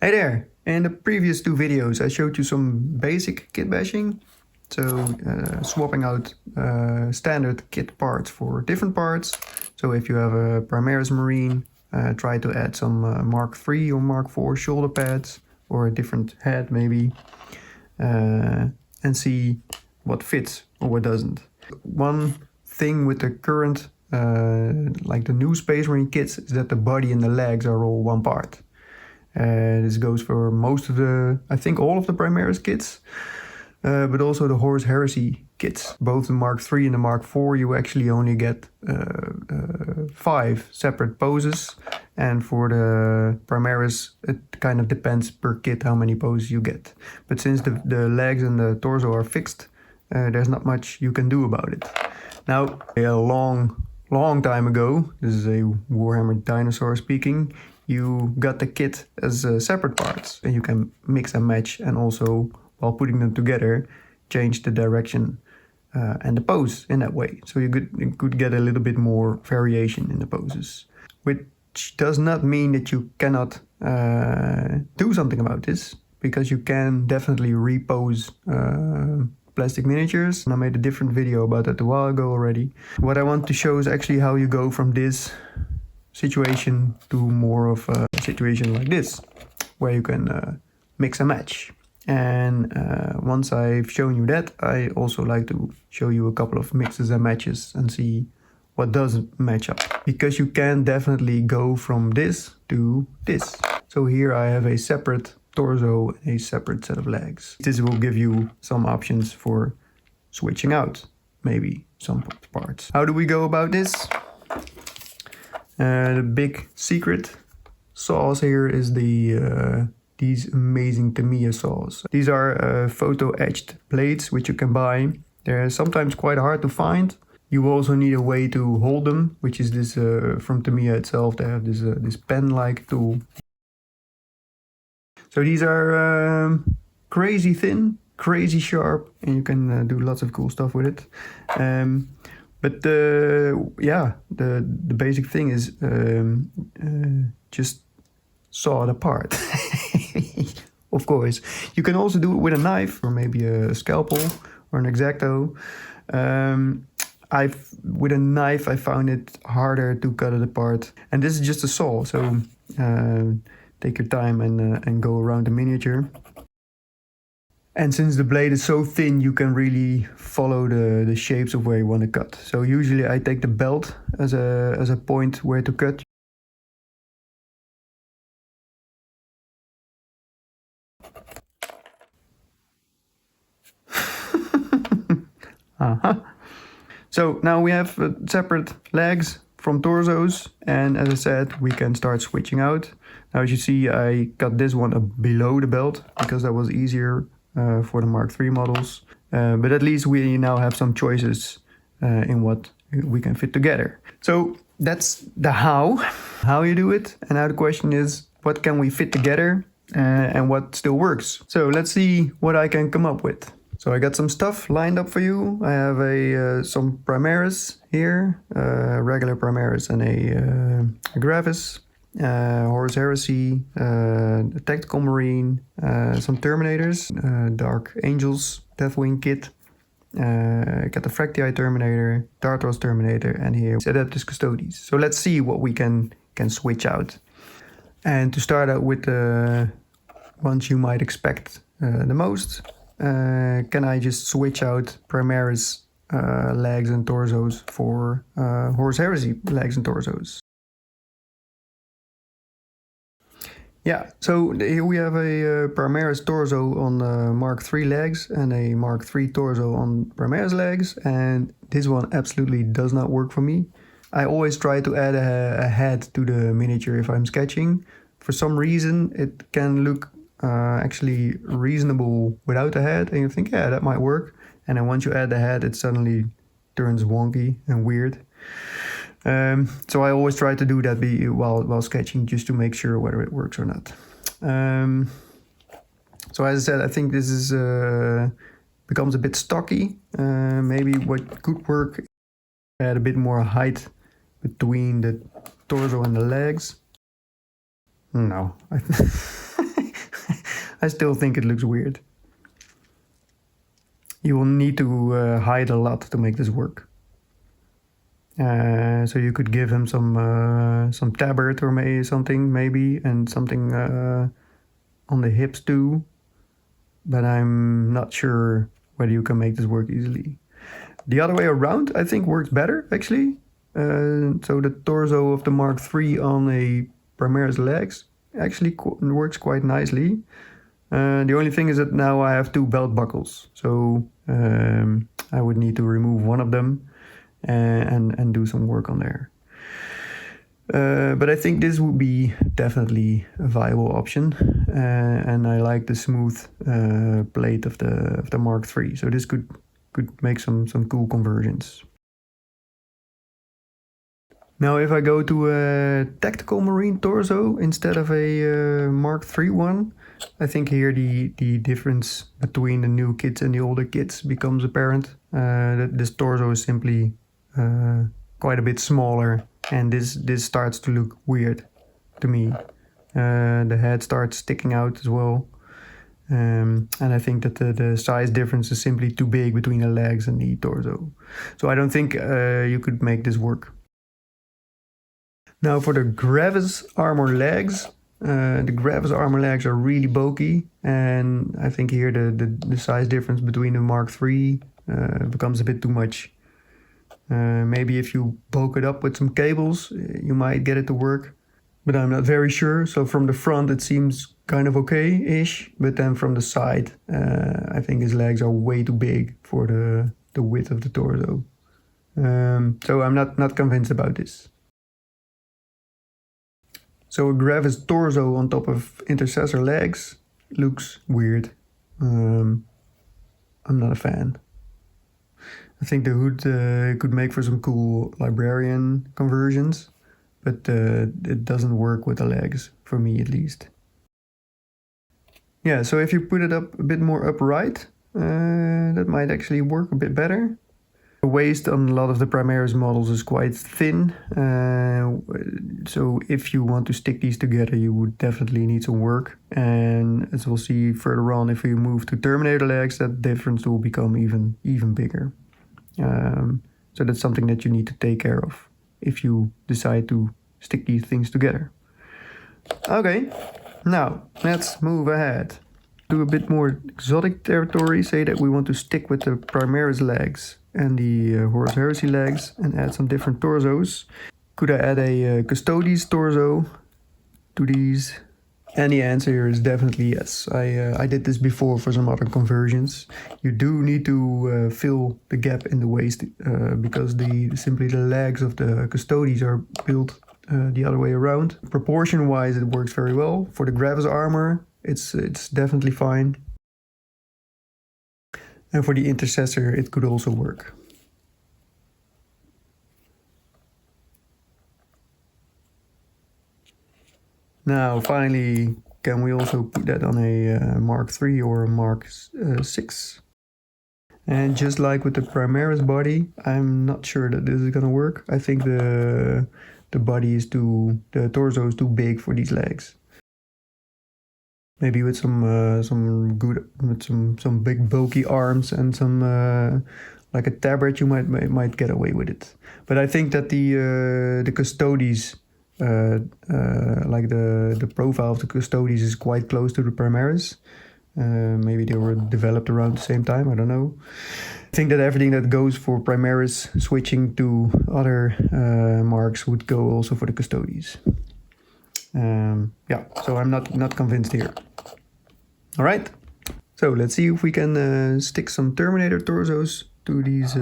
Hey there! In the previous two videos I showed you some basic kit bashing. So swapping out standard kit parts for different parts. So if you have a Primaris Marine, try to add some Mark III or Mark IV shoulder pads or a different head maybe. And see what fits or what doesn't. One thing with the current, like the new Space Marine kits, is that the body and the legs are all one part. This goes for most of the, I think all of the Primaris kits, but also the Horus Heresy kits. Both the Mark III and the Mark IV, you actually only get 5 separate poses. And for the Primaris, it kind of depends per kit how many poses you get. But since the legs and the torso are fixed, there's not much you can do about it. Now, a long time ago, this is a Warhammer dinosaur speaking, you got the kit as separate parts and you can mix and match, and also while putting them together change the direction and the pose in that way. So you could get a little bit more variation in the poses, which does not mean that you cannot do something about this, because you can definitely repose plastic miniatures. And I made a different video about that a while ago already. What I want to show is actually how you go from this situation to more of a situation like this, where you can mix and match. And once I've shown you that, I also like to show you a couple of mixes and matches and see what doesn't match up, because you can definitely go from this to this. So here I have a separate torso and a separate set of legs. This will give you some options for switching out maybe some parts. How do we go about this? The big secret sauce here is these amazing Tamiya saws. These are photo etched blades which you can buy. They're sometimes quite hard to find. You also need a way to hold them, which is this from Tamiya itself. They have this pen-like tool. So these are crazy thin, crazy sharp, and you can do lots of cool stuff with it. But yeah, the basic thing is just saw it apart. Of course, you can also do it with a knife or maybe a scalpel or an X-Acto. With a knife I found it harder to cut it apart, and this is just a saw, so take your time and go around the miniature. And since the blade is so thin, you can really follow the shapes of where you want to cut. So usually I take the belt as a point where to cut. So now we have separate legs from torsos, and as I said, we can start switching out. Now as you see, I cut this one below the belt because that was easier for the Mark III models. But at least we now have some choices in what we can fit together. So that's the how you do it. And now the question is, what can we fit together and what still works? So let's see what I can come up with. So I got some stuff lined up for you. I have some Primaris here, regular Primaris and a Gravis, Horus Heresy, a Tactical Marine, some Terminators, Dark Angels, Deathwing kit. Got the Fractii Terminator, Tartaros Terminator, and here Adeptus Custodes. So let's see what we can switch out. And to start out with the ones you might expect the most, can I just switch out Primaris legs and torsos for Horus Heresy legs and torsos? Yeah, so here we have a Primaris torso on Mark III legs and a Mark III torso on Primaris legs, and this one absolutely does not work for me. I always try to add a head to the miniature if I'm sketching. For some reason it can look actually reasonable without the head, and you think, yeah, that might work. And then once you add the head, it suddenly turns wonky and weird. So I always try to do that while sketching, just to make sure whether it works or not. So as I said, I think this is becomes a bit stocky. Maybe what could work, add a bit more height between the torso and the legs. No, I still think it looks weird. You will need to hide a lot to make this work. So you could give him some tabard or something maybe, and something on the hips too. But I'm not sure whether you can make this work easily. The other way around, I think, works better actually. So the torso of the Mark III on a Primaris legs actually works quite nicely. The only thing is that now I have 2 belt buckles, so I would need to remove one of them and do some work on there. But I think this would be definitely a viable option, and I like the smooth plate of the Mark III, so this could make some cool conversions. Now if I go to a tactical marine torso instead of a Mark III one, I think here the difference between the new kits and the older kits becomes apparent. That this torso is simply quite a bit smaller, and this starts to look weird to me. The head starts sticking out as well. And I think that the size difference is simply too big between the legs and the torso. So I don't think you could make this work. Now for the Gravis armor legs. The Gravis armor legs are really bulky, and I think here the size difference between the Mark III becomes a bit too much. Maybe if you bulk it up with some cables, you might get it to work, but I'm not very sure. So from the front it seems kind of okay-ish, but then from the side I think his legs are way too big for the width of the torso. So I'm not convinced about this. So a Gravis torso on top of intercessor legs looks weird. I'm not a fan. I think the hood could make for some cool librarian conversions, but it doesn't work with the legs, for me at least. Yeah, so if you put it up a bit more upright, that might actually work a bit better. The waist on a lot of the Primaris models is quite thin, so if you want to stick these together you would definitely need some work, and as we'll see further on, if you move to Terminator legs, that difference will become even bigger. So that's something that you need to take care of if you decide to stick these things together. Okay, now let's move ahead to a bit more exotic territory. Say that we want to stick with the Primaris legs and the Horus Heresy legs and add some different torsos. Could I add a Custodes torso to these? And the answer here is definitely yes. I did this before for some other conversions. You do need to fill the gap in the waist because simply the legs of the Custodes are built the other way around. Proportion wise it works very well. For the Gravis armor it's definitely fine. And for the intercessor it could also work. Now finally, can we also put that on a Mark III or a Mark VI? And just like with the Primaris body, I'm not sure that this is gonna work. I think the torso is too big for these legs. Maybe with some big bulky arms and some like a tabard, you might get away with it. But I think that the Custodes, like the profile of the Custodes is quite close to the Primaris. Maybe they were developed around the same time, I don't know. I think that everything that goes for Primaris switching to other marks would go also for the Custodes. Yeah, so I'm not convinced here. All right, so let's see if we can stick some Terminator torsos to these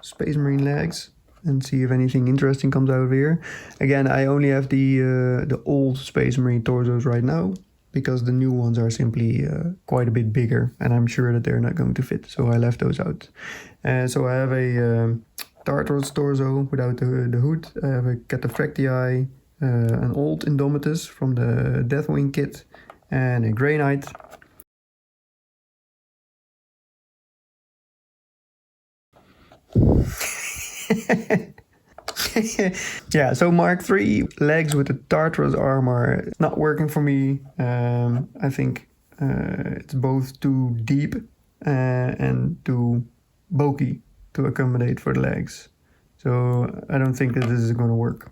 Space Marine legs and see if anything interesting comes out of here. Again, I only have the old Space Marine torsos right now because the new ones are simply quite a bit bigger and I'm sure that they're not going to fit, so I left those out. So I have a Tartarus torso without the hood. I have a Cataphractii, an old Indomitus from the Deathwing kit, and a Grey Knight. Yeah, so Mark III legs with the Tartarus armor not working for me. I think it's both too deep and too bulky to accommodate for the legs. So I don't think that this is going to work.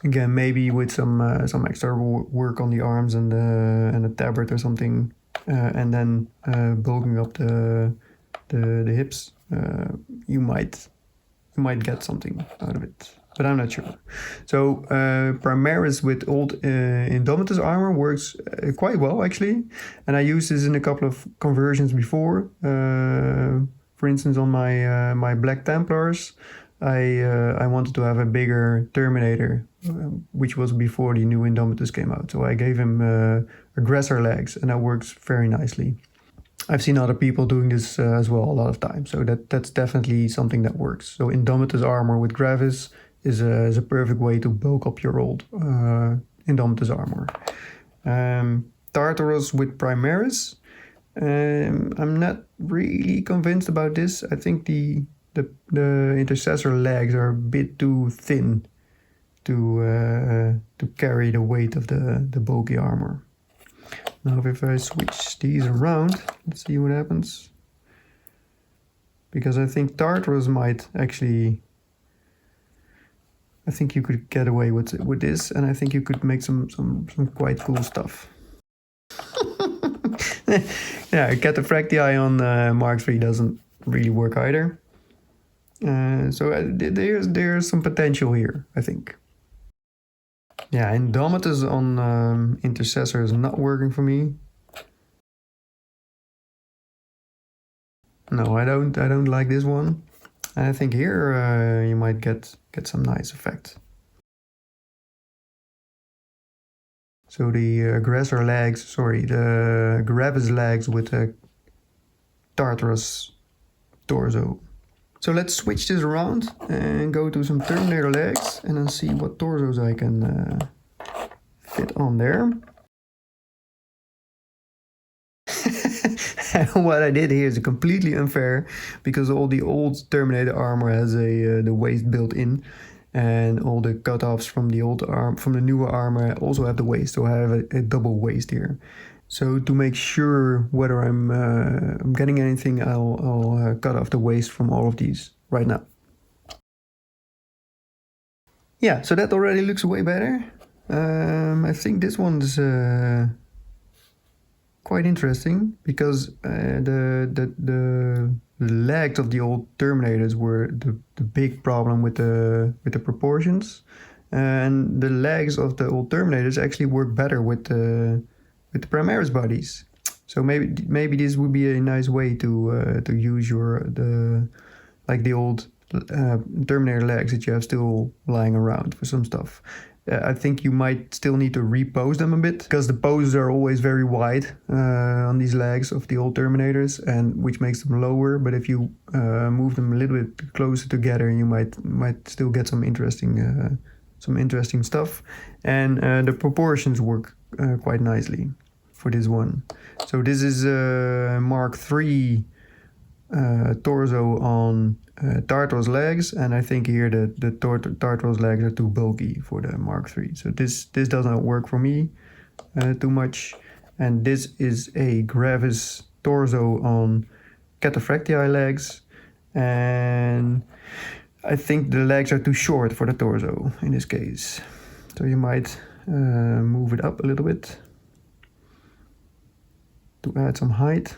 Again, maybe with some extra work on the arms and the tabard or something, and then bulking up the hips, you might get something out of it, but I'm not sure. So Primaris with old Indomitus armor works quite well actually, and I used this in a couple of conversions before. For instance, on my Black Templars, I wanted to have a bigger Terminator, which was before the new Indomitus came out. So I gave him aggressor legs, and that works very nicely. I've seen other people doing this as well a lot of times, so that's definitely something that works. So Indomitus armor with Gravis is a perfect way to bulk up your old Indomitus armor. Tartarus with Primaris, I'm not really convinced about this. I think the intercessor legs are a bit too thin to carry the weight of the bulky armor. Now if I switch these around, let's see what happens. Because I think Tartarus might actually... I think you could get away with this, and I think you could make some quite cool stuff. Yeah, Cataphractii on Mark III doesn't really work either. So there's some potential here, I think. Yeah, Indomitus on Intercessor is not working for me. No, I don't like this one. I think here you might get some nice effect. So the aggressor legs, sorry, the Gravis legs with the Tartarus torso. So let's switch this around and go to some Terminator legs and then see what torsos I can fit on there. What I did here is completely unfair, because all the old Terminator armor has the waist built in, and all the cutoffs from the newer armor also have the waist, so I have a double waist here. So to make sure whether I'm getting anything, I'll cut off the waist from all of these right now. Yeah, so that already looks way better. I think this one's quite interesting, because the legs of the old Terminators were the big problem with the proportions, and the legs of the old Terminators actually work better with the Primaris bodies. So maybe this would be a nice way to use the old Terminator legs that you have still lying around for some stuff. I think you might still need to repose them a bit, because the poses are always very wide on these legs of the old Terminators, and which makes them lower. But if you move them a little bit closer together, you might still get some interesting stuff, and the proportions work quite nicely for this one. So this is Mark III torso on Tartarus legs, and I think here the Tartarus legs are too bulky for the Mark III. So this does not work for me too much. And this is a Gravis torso on Cataphractii legs, and I think the legs are too short for the torso in this case. So you might move it up a little bit to add some height.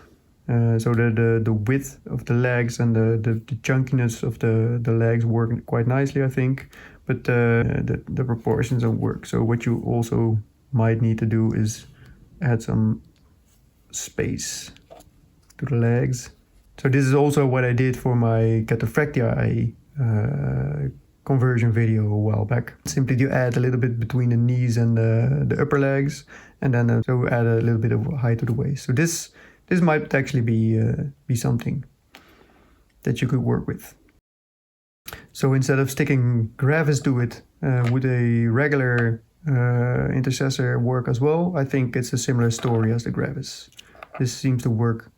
So the width of the legs and the chunkiness of the legs work quite nicely, I think, but the proportions don't work. So what you also might need to do is add some space to the legs. So this is also what I did for my Cataphractii conversion video a while back. Simply to add a little bit between the knees and the upper legs, and then so add a little bit of height to the waist. So this might actually be something that you could work with. So instead of sticking Gravis to it, would a regular intercessor work as well? I think it's a similar story as the Gravis. This seems to work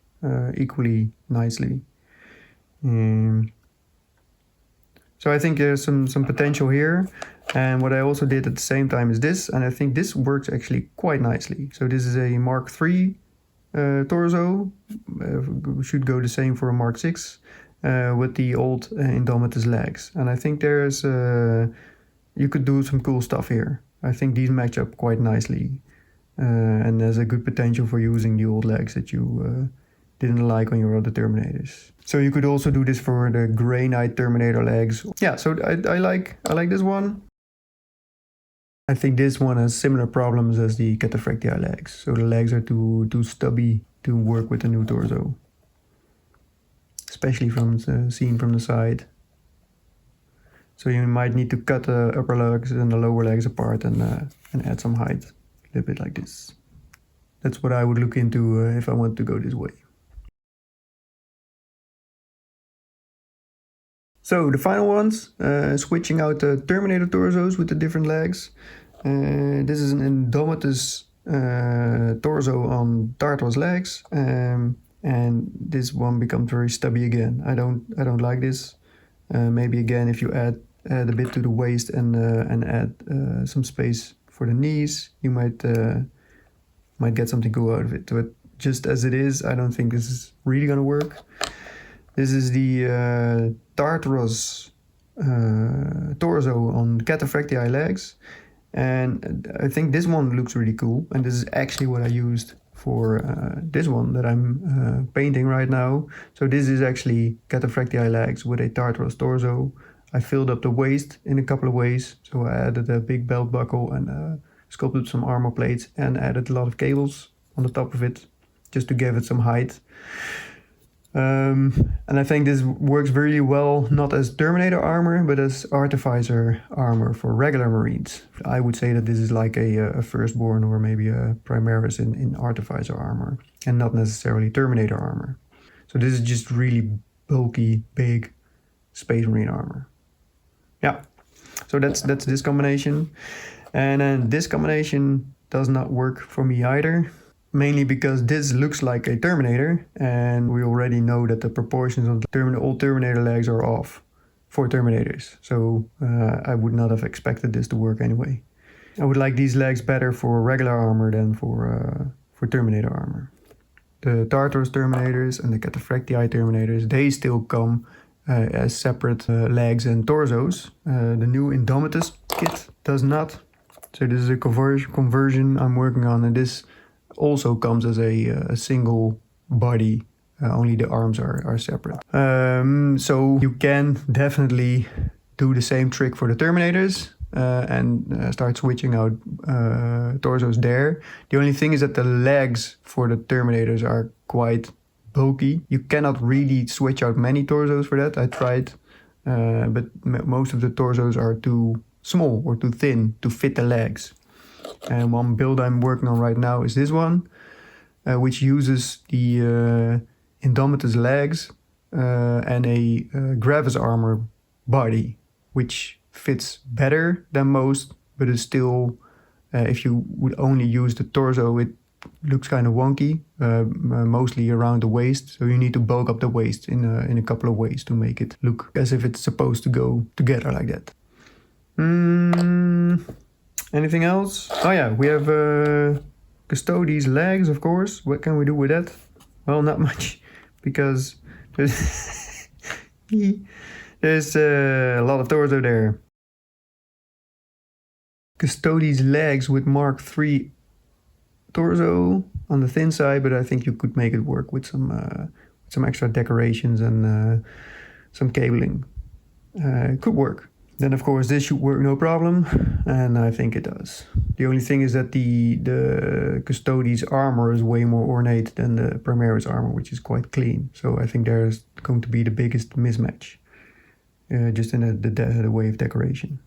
So I think there's some potential here. And what I also did at the same time is this, and I think this works actually quite nicely. So this is a Mark III torso. We should go the same for a Mark VI with the old Indomitus legs. And I think there's you could do some cool stuff here. I think these match up quite nicely. And there's a good potential for using the old legs that you didn't like on your other Terminators. So you could also do this for the Grey Knight Terminator legs. Yeah, so I like this one. I think this one has similar problems as the Cataphractii legs. So the legs are too stubby to work with the new torso. Especially seen from the side. So you might need to cut the upper legs and the lower legs apart and add some height. A little bit like this. That's what I would look into if I want to go this way. So the final ones, switching out the Terminator torsos with the different legs. This is an Indomitus torso on Tartarus legs, and this one becomes very stubby again. I don't like this. Maybe again, if you add a bit to the waist and add some space for the knees, you might get something cool out of it. But just as it is, I don't think this is really gonna work. This is the Tartarus torso on Cataphractii legs, and I think this one looks really cool, and this is actually what I used for this one that I'm painting right now. So this is actually Cataphractii legs with a Tartarus torso. I filled up the waist in a couple of ways, so I added a big belt buckle and sculpted some armor plates and added a lot of cables on the top of it, just to give it some height. And I think this works really well, not as Terminator armor, but as Artificer armor for regular Marines. I would say that this is like a Firstborn or maybe a Primaris in Artificer armor, and not necessarily Terminator armor. So this is just really bulky, big Space Marine armor. Yeah, so that's this combination. And then this combination does not work for me either. Mainly because this looks like a Terminator, and we already know that the proportions of the old Terminator legs are off for Terminators. So I would not have expected this to work anyway. I would like these legs better for regular armor than for Terminator armor. The Tartarus Terminators and the Cataphractii Terminators, they still come as separate legs and torsos. The new Indomitus kit does not. So this is a conversion I'm working on, and this also comes as a single body, only the arms are separate. So you can definitely do the same trick for the Terminators and start switching out torsos there. The only thing is that the legs for the Terminators are quite bulky. You cannot really switch out many torsos for that. I tried, but most of the torsos are too small or too thin to fit the legs. And one build I'm working on right now is this one, which uses the Indomitus legs and a Gravis armor body, which fits better than most, but is still, if you would only use the torso, it looks kind of wonky, mostly around the waist. So you need to bulk up the waist in a couple of ways to make it look as if it's supposed to go together like that. Anything else? Oh yeah, we have Custodes legs, of course. What can we do with that? Well, not much, because there's a lot of torso there. Custodes legs with Mark III torso on the thin side, but I think you could make it work with some extra decorations and some cabling. It could work. Then of course this should work no problem, and I think it does. The only thing is that the Custodes armor is way more ornate than the Primaris armor, which is quite clean. So I think there's going to be the biggest mismatch, just in the way of decoration.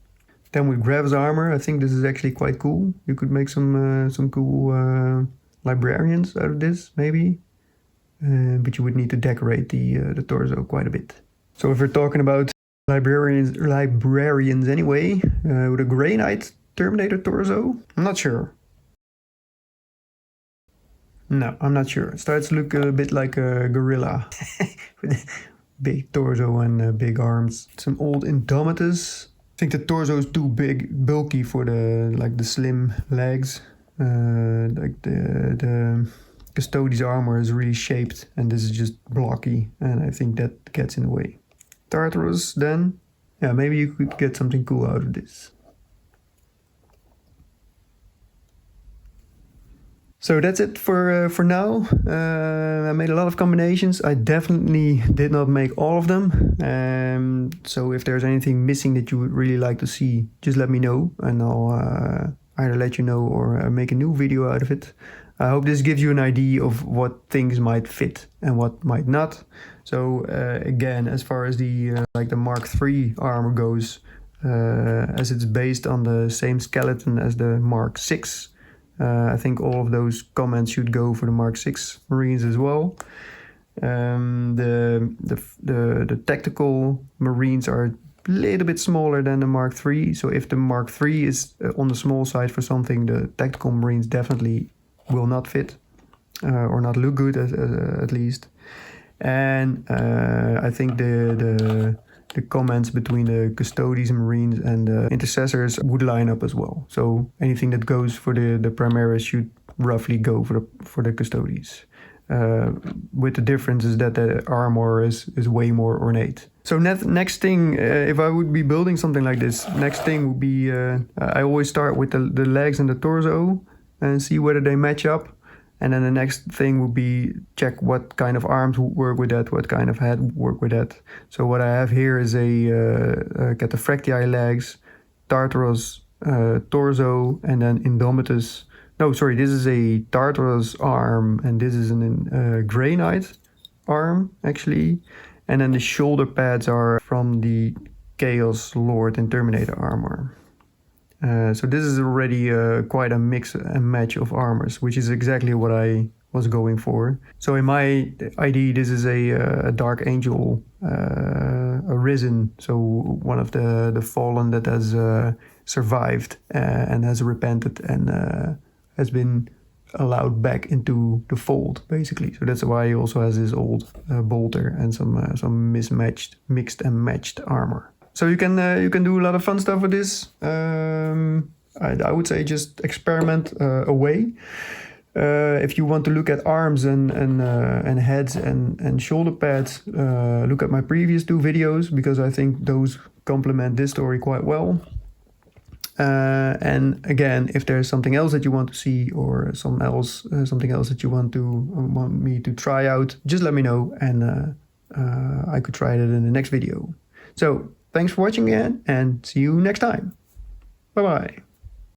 Then with Gravis armor, I think this is actually quite cool. You could make some cool librarians out of this, maybe. But you would need to decorate the torso quite a bit. So if we're talking about librarians anyway, with a Grey Knight Terminator torso, I'm not sure. No, I'm not sure. It starts to look a bit like a gorilla. big torso and big arms. Some old Indomitus. I think the torso is too bulky for the slim legs. Like the Custodes armor is really shaped, and this is just blocky, and I think that gets in the way. Tartarus then, yeah, maybe you could get something cool out of this. So that's it for now. I made a lot of combinations. I definitely did not make all of them. So if there's anything missing that you would really like to see, just let me know, and I'll either let you know or make a new video out of it. I hope this gives you an idea of what things might fit and what might not. So again, as far as the Mark III armor goes, as it's based on the same skeleton as the Mark VI, I think all of those comments should go for the Mark VI Marines as well. The tactical Marines are a little bit smaller than the Mark III. So if the Mark III is on the small side for something, the tactical Marines definitely will not fit or not look good at least. And I think the comments between the Custodes Marines and the Intercessors would line up as well. So anything that goes for the Primaris should roughly go for the Custodes. With the difference is that the armor is way more ornate. So next thing, if I would be building something like this, next thing would be, I always start with the legs and the torso and see whether they match up. And then the next thing would be check what kind of arms would work with that, what kind of head would work with that. So what I have here is a Cataphractii legs, Tartarus torso, and then Indomitus. No, sorry, this is a Tartarus arm, and this is a Grey Knight arm, actually. And then the shoulder pads are from the Chaos Lord and Terminator armor. So this is already quite a mix and match of armors, which is exactly what I was going for. So in my ID, this is a Dark Angel, Arisen, so one of the fallen that has survived and has repented and has been allowed back into the fold, basically. So that's why he also has this old bolter and some mixed and matched armor. So you can do a lot of fun stuff with this. I would say just experiment away. If you want to look at arms and heads and shoulder pads, look at my previous 2 videos, because I think those complement this story quite well. And again, if there's something else that you want to see or something else that you want me to try out, just let me know, and I could try it in the next video. So thanks for watching again, and see you next time. Bye bye.